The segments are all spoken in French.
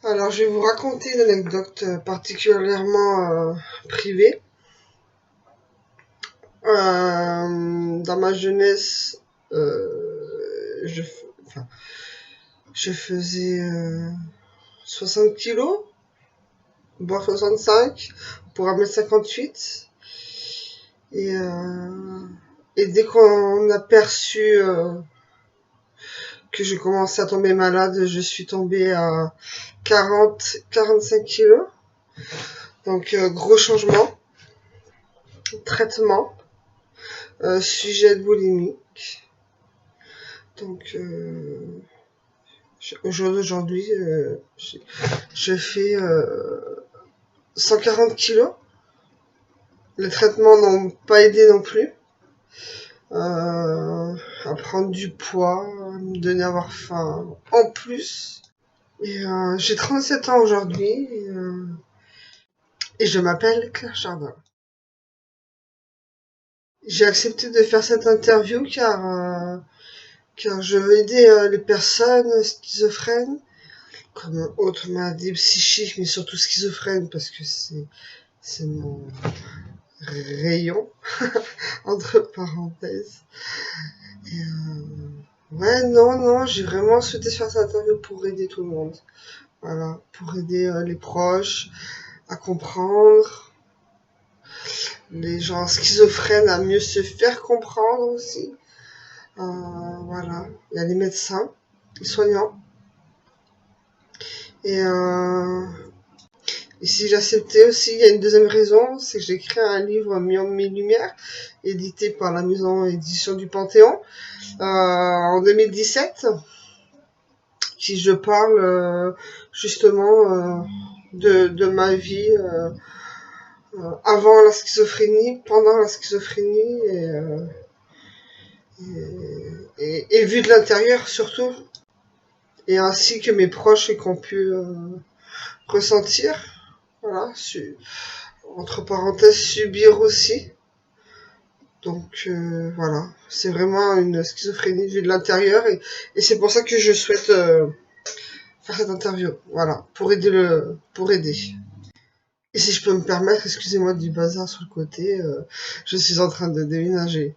Alors, je vais vous raconter une anecdote particulièrement privée. Dans ma jeunesse, je, enfin, je faisais 60 kilos, voire 65 pour 1,58 m. Et, euh, et dès qu'on a perçu que je commençais à tomber malade, je suis tombée à 45 kilos. Donc, gros changement. Traitement. Sujet de boulimie. Donc, au jour d'aujourd'hui, je fais 140 kilos. Les traitements n'ont pas aidé non plus. À prendre du poids, à me donner à avoir faim en plus. Et j'ai 37 ans aujourd'hui et je m'appelle Claire Chardin. J'ai accepté de faire cette interview car je veux aider les personnes schizophrènes comme autres maladies psychiques, mais surtout schizophrènes parce que c'est mon rayon entre parenthèses. Et ouais, non, j'ai vraiment souhaité faire cette interview pour aider tout le monde. Voilà, pour aider les proches à comprendre, les gens schizophrènes à mieux se faire comprendre aussi. Voilà, il y a les médecins, les soignants. Et, et si j'acceptais aussi, il y a une deuxième raison, c'est que j'ai écrit un livre mis en mes lumières, édité par la maison édition du Panthéon, en 2017, qui je parle justement de ma vie avant la schizophrénie, pendant la schizophrénie et vu de l'intérieur surtout, et ainsi que mes proches et qu'on pu ressentir, voilà, entre parenthèses subir aussi. Donc voilà, c'est vraiment une schizophrénie vue de l'intérieur et c'est pour ça que je souhaite faire cette interview, voilà, pour aider. Et si je peux me permettre, excusez-moi du bazar sur le côté, je suis en train de déménager.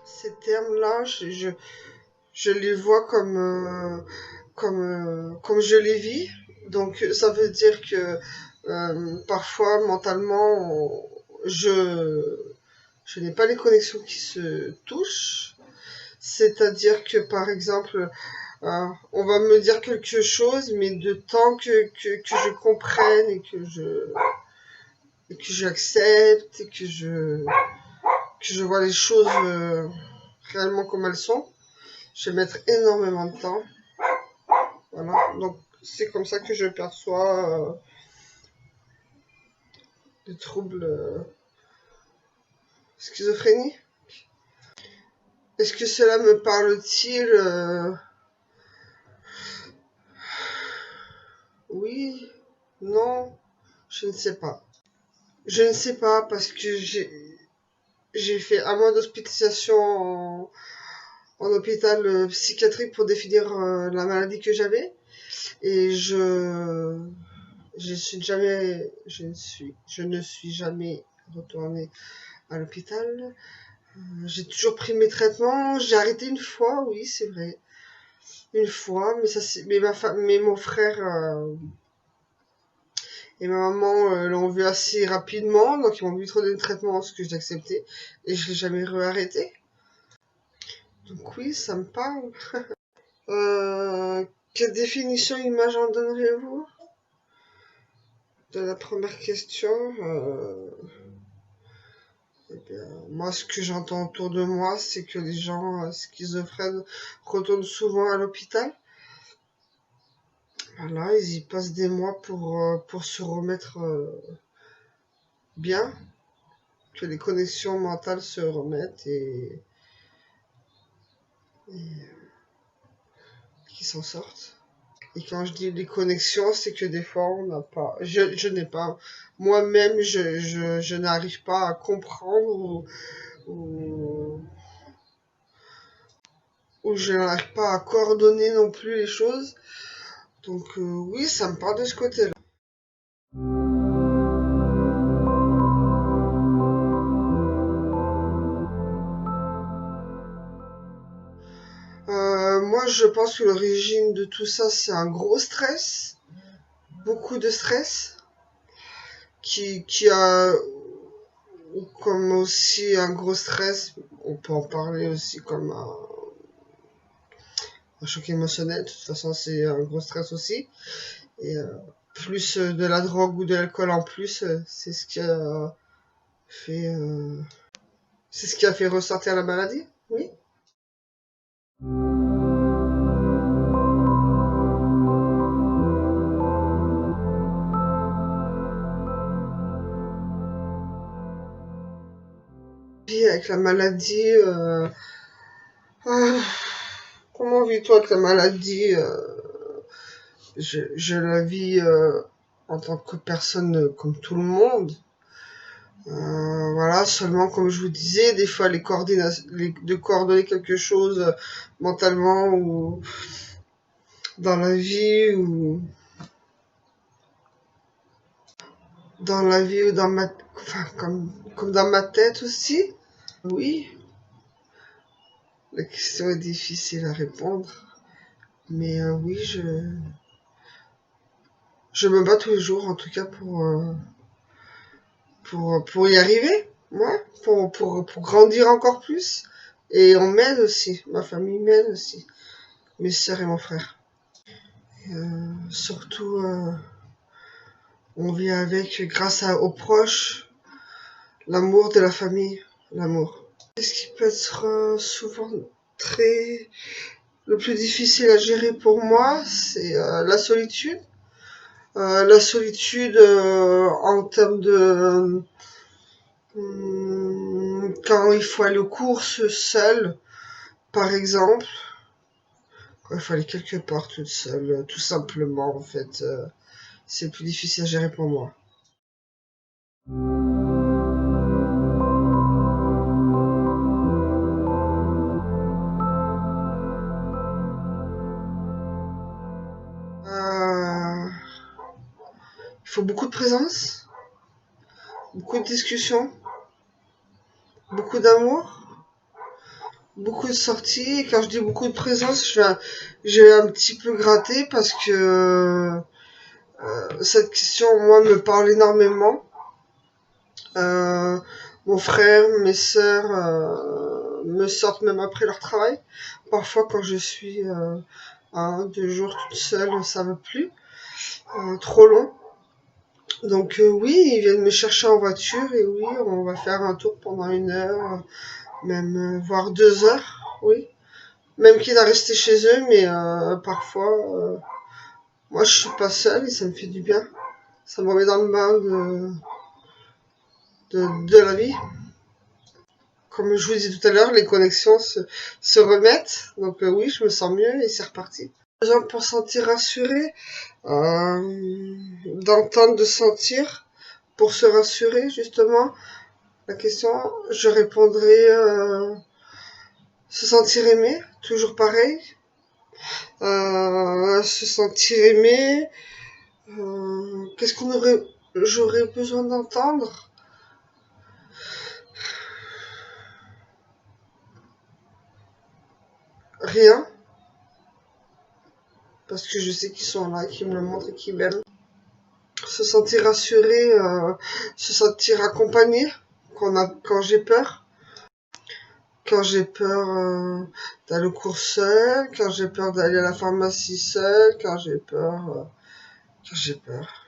Ces termes-là, je Je les vois comme je les vis. Donc ça veut dire que parfois mentalement je n'ai pas les connexions qui se touchent. C'est-à-dire que par exemple on va me dire quelque chose, mais de temps que je comprenne et que j'accepte et que je vois les choses réellement comme elles sont, je vais mettre énormément de temps. Voilà, donc c'est comme ça que je perçois les troubles schizophrénie. Est-ce que cela me parle-t-il Oui, non, je ne sais pas. Je ne sais pas parce que j'ai fait un mois d'hospitalisation en hôpital psychiatrique pour définir la maladie que j'avais et je ne suis jamais retournée à l'hôpital. J'ai toujours pris mes traitements. J'ai arrêté une fois, oui, c'est vrai. Une fois, mais mon frère et ma maman l'ont vu assez rapidement, donc ils m'ont vite redonné le traitement, ce que j'ai accepté, et je l'ai jamais réarrêté. Donc oui, ça me parle. Quelle définition image en donneriez-vous de la première question eh bien, moi, ce que j'entends autour de moi, c'est que les gens schizophrènes retournent souvent à l'hôpital. Voilà, ils y passent des mois pour se remettre bien, que les connexions mentales se remettent et qu'ils s'en sortent. Et quand je dis les connexions, c'est que des fois, on n'a pas. Je n'ai pas. Moi-même, je n'arrive pas à comprendre ou, ou je n'arrive pas à coordonner non plus les choses. Donc, oui, ça me parle de ce côté-là. Moi, je pense que l'origine de tout ça, c'est un gros stress, beaucoup de stress, qui a, ou comme aussi un gros stress, on peut en parler aussi comme un choc émotionnel, de toute façon, c'est un gros stress aussi. Et plus de la drogue ou de l'alcool en plus, fait, euh, c'est ce qui a fait ressortir la maladie, oui. Puis avec la maladie, ah, comment vis-toi avec la maladie je la vis en tant que personne comme tout le monde. Voilà, seulement comme je vous disais, des fois de coordonner quelque chose mentalement ou dans la vie ou dans enfin, comme dans ma tête aussi. Oui, la question est difficile à répondre, mais oui, je me bats tous les jours en tout cas pour y arriver, ouais, pour grandir encore plus. Et on m'aide aussi, ma famille m'aide aussi, mes sœurs et mon frère. Surtout, on vit avec, aux proches, l'amour de la famille, l'amour. Ce qui peut être souvent très... Le plus difficile à gérer pour moi, c'est la solitude. La solitude en termes de... quand il faut aller aux courses seul, par exemple. Quand il faut aller quelque part toute seule, tout simplement, en fait. C'est plus difficile à gérer pour moi. Il faut beaucoup de présence, beaucoup de discussions, beaucoup d'amour. beaucoup de sorties. Et quand je dis beaucoup de présence, je vais un petit peu gratter parce que cette question, moi, me parle énormément. Euh, Mon frère, mes sœurs me sortent même après leur travail. Parfois, quand je suis 2 jours toute seule, ça va plus. Trop long. Donc oui, ils viennent me chercher en voiture et oui, on va faire un tour pendant 1 heure, même voire 2 heures, oui. Même quitte à rester chez eux, mais parfois, moi je suis pas seule et ça me fait du bien. Ça me remet dans le bain de la vie. Comme je vous disais tout à l'heure, les connexions se remettent. Donc oui, je me sens mieux et c'est reparti. Besoin pour sentir rassuré, d'entendre, de sentir, pour se rassurer justement. La question, je répondrai se sentir aimé, toujours pareil. Se sentir aimé. Qu'est-ce j'aurais besoin d'entendre? Rien, parce que je sais qu'ils sont là, qu'ils me le montrent et qu'ils m'aiment. Se sentir rassuré, se sentir accompagné quand j'ai peur. Quand j'ai peur d'aller aux courses seul, quand j'ai peur d'aller à la pharmacie seul, quand j'ai peur, quand j'ai peur.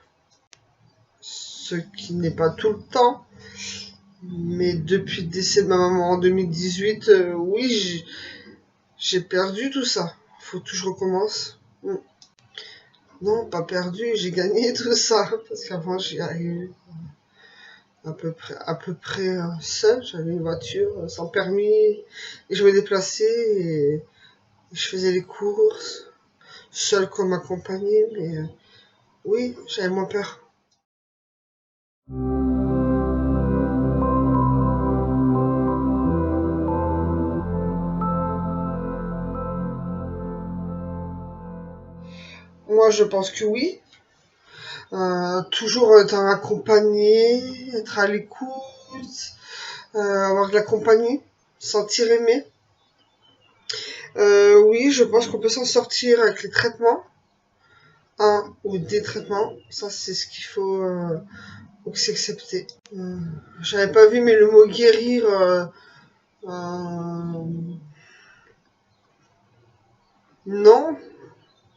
Ce qui n'est pas tout le temps, mais depuis le décès de ma maman en 2018, oui, j'ai perdu tout ça. Faut que je recommence. Non, pas perdu, j'ai gagné tout ça. Parce qu'avant, j'y arrivais à peu près seul. J'avais une voiture sans permis et je me déplaçais et je faisais les courses seul comme accompagné. Mais oui, j'avais moins peur. Moi, je pense que oui. Toujours être accompagné, être à l'écoute, avoir de la compagnie, sentir aimé. Oui, je pense qu'on peut s'en sortir avec les traitements, un ou des traitements. Ça, c'est ce qu'il faut que s'accepter. J'avais pas vu, mais le mot guérir, euh, non.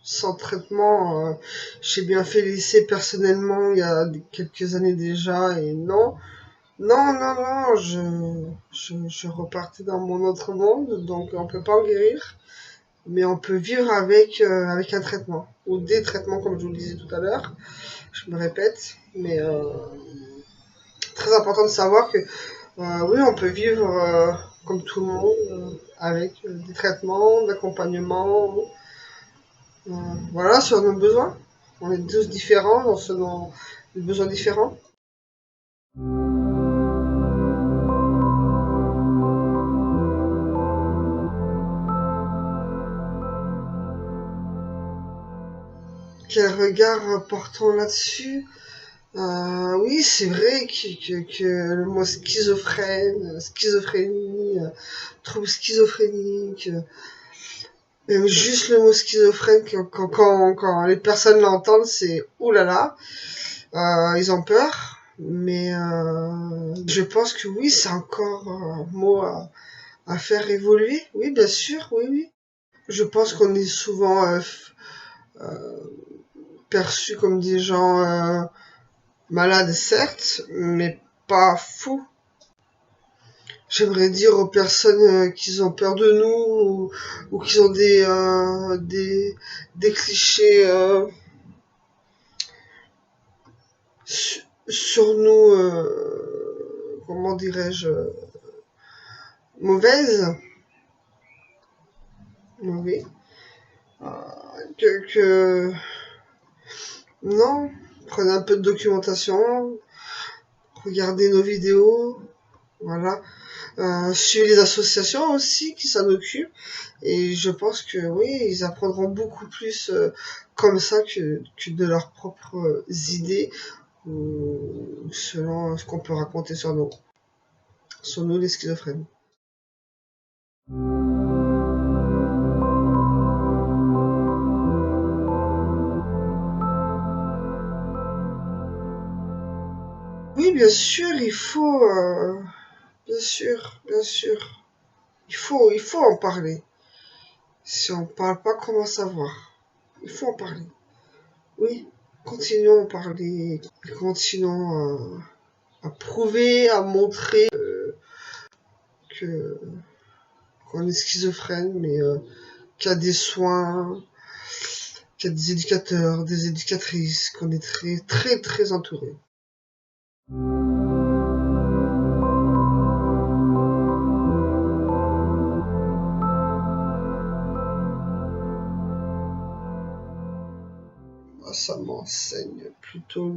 Sans traitement, j'ai bien fait l'essai personnellement il y a quelques années déjà et non. Non, non, non, je repartais dans mon autre monde, donc on peut pas en guérir, mais on peut vivre avec un traitement, ou des traitements comme je vous le disais tout à l'heure, je me répète, mais très important de savoir que oui, on peut vivre comme tout le monde, avec des traitements, d'accompagnement, euh, voilà, sur nos besoins. On est tous différents, selon des besoins différents. Quel regard portons là-dessus? Oui, c'est vrai que le mot schizophrène, schizophrénie, trouble schizophrénique, même juste le mot schizophrène, quand les personnes l'entendent, c'est oulala, ils ont peur. Mais je pense que oui, c'est encore un mot à faire évoluer. Oui, bien sûr, oui, oui. Je pense qu'on est souvent perçus comme des gens malades, certes, mais pas fous. J'aimerais dire aux personnes qui ont peur de nous ou qui ont des clichés sur nous, comment dirais-je, mauvaises, oui, que non, prenez un peu de documentation, regardez nos vidéos, voilà. Suivez les associations aussi qui s'en occupent. Et je pense que oui, ils apprendront beaucoup plus comme ça que de leurs propres idées ou selon ce qu'on peut raconter sur nous les schizophrènes. Oui, bien sûr, il faut, bien sûr, bien sûr, il faut en parler. Si on parle pas, comment savoir? Il faut en parler. Oui, continuons à en parler, continuons à prouver, à montrer que qu'on est schizophrène, mais qu'il y a des soins, qu'il y a des éducateurs, des éducatrices, qu'on est très, très, très entouré. Ça m'enseigne plutôt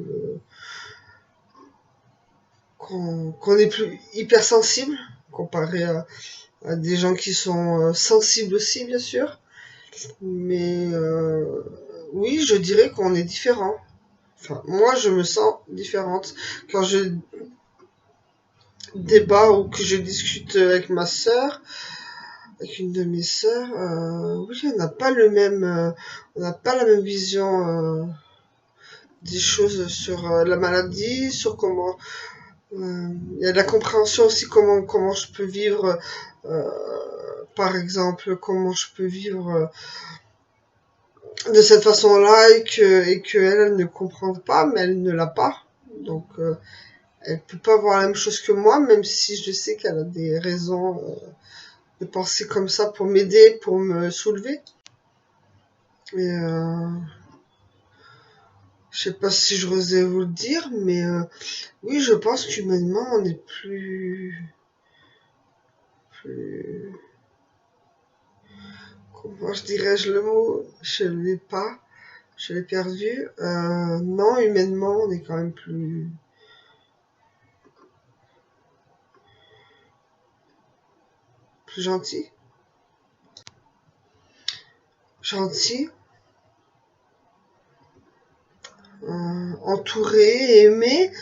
qu'on est plus hypersensible comparé à des gens qui sont sensibles aussi, bien sûr. Mais oui, je dirais qu'on est différent. Enfin, moi, je me sens différente. Quand je débat ou que je discute avec ma sœur, avec une de mes sœurs, oui, on n'a pas la même vision des choses sur la maladie, sur comment il y a de la compréhension aussi comment je peux vivre, euh, par exemple, comment je peux vivre de cette façon-là et que elle ne comprend pas, mais elle ne l'a pas. Donc, elle peut pas voir la même chose que moi, même si je sais qu'elle a des raisons de penser comme ça pour m'aider, pour me soulever. Et je sais pas si je osais vous le dire, mais oui, je pense qu'humainement, on est plus, comment je dirais-je le mot? Je l'ai pas, je l'ai perdu. Non, humainement, on est quand même plus gentil, gentil, entouré, aimé.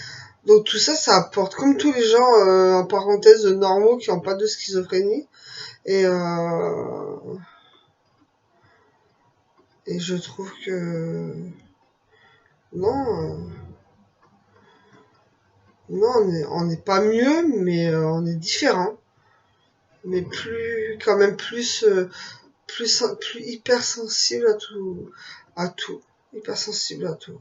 Donc tout ça, ça apporte, comme tous les gens, en parenthèse, normaux qui n'ont pas de schizophrénie. Et, et je trouve que non, non, on n'est pas mieux, mais on est différent. Mais plus, quand même plus hypersensible à tout, hypersensible à tout.